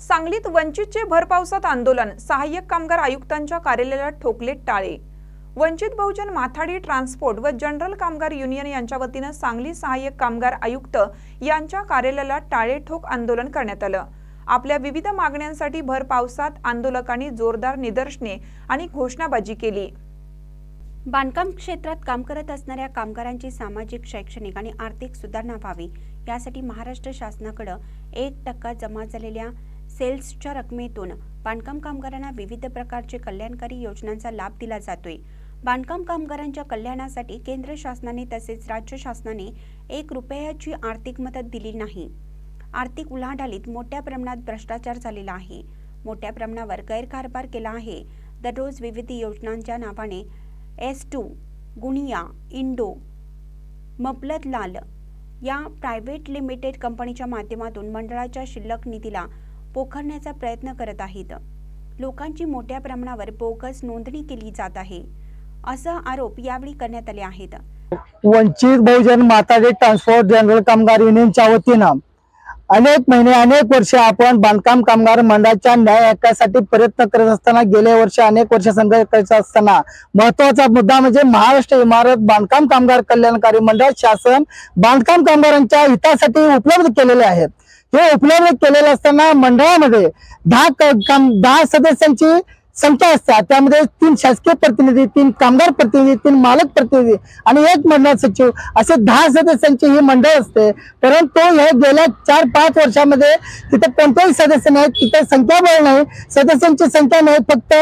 सांगलीत वंचितचे भरपावसात आंदोलन, सहाय्यक कामगार आयुक्तांच्या कार्यालयाला ठोकले टाळे। वंचित बहुजन माथाडी ट्रान्सपोर्ट व जनरल कामगार युनियन यांच्या वतीने सांगली सहाय्यक कामगार आयुक्त यांच्या कार्यालयाला टाळे ठोक आंदोलन करण्यात आलं। आपल्या विविध मागण्यांसाठी भर पावसात आंदोलकांनी जोरदार निदर्शने आणि घोषणाबाजी केली। बांधकाम क्षेत्रात काम करत असणाऱ्या कामगारांची सामाजिक, शैक्षणिक आणि आर्थिक सुधारणा व्हावी यासाठी महाराष्ट्र शासनाकडे 1% जमा झालेल्या सेल्सच्या रकमेतून बांधकाम कामगारांना विविध प्रकारचे कल्याणकारी योजनांचा लाभ दिला जातोय। बांधकाम कामगारांच्या कल्याणासाठी केंद्र शासनाने तसेच राज्य शासनाने 1 रुपयाची आर्थिक मदत दिली नाही। आर्थिक उलाढालीत मोठ्या प्रमाणात भ्रष्टाचार झालेला आहे, मोठ्या प्रमाणावर गैरकारभार केला आहे। दररोज विविध योजनांच्या नावाने S2, गुनिया, इंडो, मफलतलाल या प्रायव्हेट लिमिटेड कंपनीच्या माध्यमातून मंडळाच्या शिल्लक निधीला पोखरण्याचा प्रयत्न करत आहेत। लोकांची मोठ्या प्रमाणावर बोगस नोंदणी केली जात आहे, असा आरोप यावेळी करण्यात आले आहेत। वंचित बहुजन माथाडी ट्रान्सपोर्ट जनरल कामगार युनियनच्या वतीनं अनेक महिने अनेक वर्ष आपण बांधकाम कामगार मंडळाच्या न्याय हक्कासाठी प्रयत्न करत असताना गेल्या वर्षी अनेक वर्ष संघर्ष करत असताना महत्त्वाचा मुद्दा म्हणजे महाराष्ट्र इमारत बांधकाम कामगार कल्याणकारी मंडळ शासन बांधकाम कामगारांच्या हितासाठी उपलब्ध केलेले आहेत। हे उपलब्ध केलेले असताना मंडळामध्ये 10 सदस्यांची संख्या असते। त्यामध्ये 3 शासकीय प्रतिनिधी, 3 कामगार प्रतिनिधी, 3 मालक प्रतिनिधी आणि 1 मंडळ सचिव असे 10 सदस्यांची ही मंडळ असते। परंतु हे गेल्या 4-5 वर्षामध्ये तिथे कोणतेही सदस्य नाहीत, तिथे संख्याबळ नाही, सदस्यांची संख्या नाही। फक्त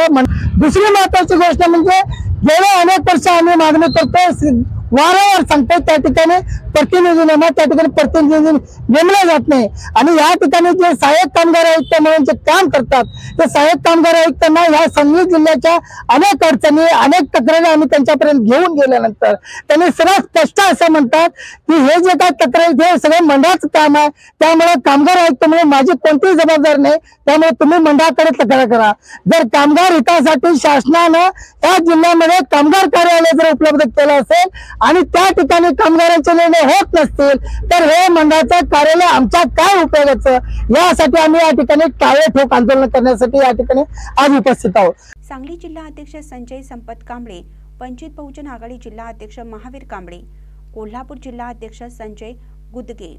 दुसरी महत्वाची गोष्ट म्हणजे गेल्या अनेक वर्ष आम्ही मागणी करतो, वारंवार सांगतो, त्या ठिकाणी प्रतिनिधी नेमा, त्या ठिकाणी प्रतिनिधी नेमले जात नाही। आणि या ठिकाणी जे सहाय्यक कामगार आयुक्त म्हणून जे काम करतात ते सहाय्यक कामगार आयुक्तांना या सांगली जिल्ह्याच्या अनेक अडचणी, अनेक तक्रारी आम्ही त्यांच्यापर्यंत घेऊन गेल्यानंतर त्यांनी सरळ स्पष्ट असं म्हणतात की हे जे काय तक्रारी हे सगळं मंडळाचं काम आहे, त्यामुळे कामगार आयुक्त म्हणून माझी कोणतीही जबाबदारी नाही, त्यामुळे तुम्ही मंडळाकडे तक्रार करा। जर कामगार हितासाठी शासनानं या जिल्ह्यामध्ये कामगार कार्यालय जर उपलब्ध केलं असेल आणि त्या ठिकाणी कामगारांचे निर्णय होत नसतील तर हे मंडळाचं कार्यालय आमच्या काय उपयोगाचं, यासाठी आम्ही या ठिकाणी टाळे ठोक आंदोलन करण्यासाठी या ठिकाणी आज उपस्थित आहोत। सांगली जिल्हा अध्यक्ष संजय संपत कांबळे, वंचित बहुजन आघाडी जिल्हा अध्यक्ष महावीर कांबळे, कोल्हापूर जिल्हा अध्यक्ष संजय गुदगे,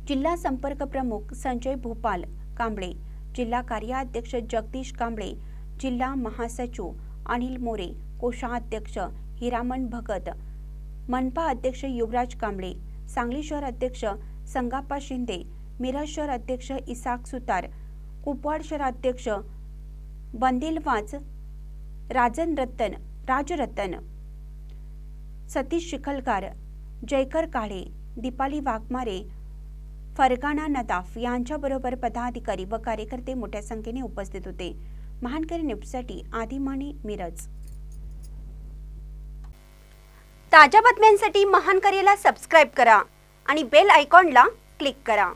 जिल्हा संपर्क प्रमुख संजय भूपाल कांबळे, जिल्हा कार्याध्यक्ष जगदीश कांबळे, जिल्हा महासचिव अनिल मोरे, कोषाध्यक्ष हिरामन भगत, मनपा अध्यक्ष युवराज कांबळे, सांगली शहर अध्यक्ष संगाप्पा शिंदे, मिरज शहर अध्यक्ष इसाक सुतार, कुपवाड शहर अध्यक्ष बंदिलवाज राजरत्न, सतीश शिखलकार, जयकर काळे, दीपाली वाघमारे, फरगाना नदाफ यांच्याबरोबर पदाधिकारी व कार्यकर्ते मोठ्या संख्येने उपस्थित होते। महानकरी न्यूजसाठी आदिमाने, मिरज। ताज्या बातम्यांसाठी महानकरीला सबस्क्राइब करा आणि बेल आयकॉनला क्लिक करा।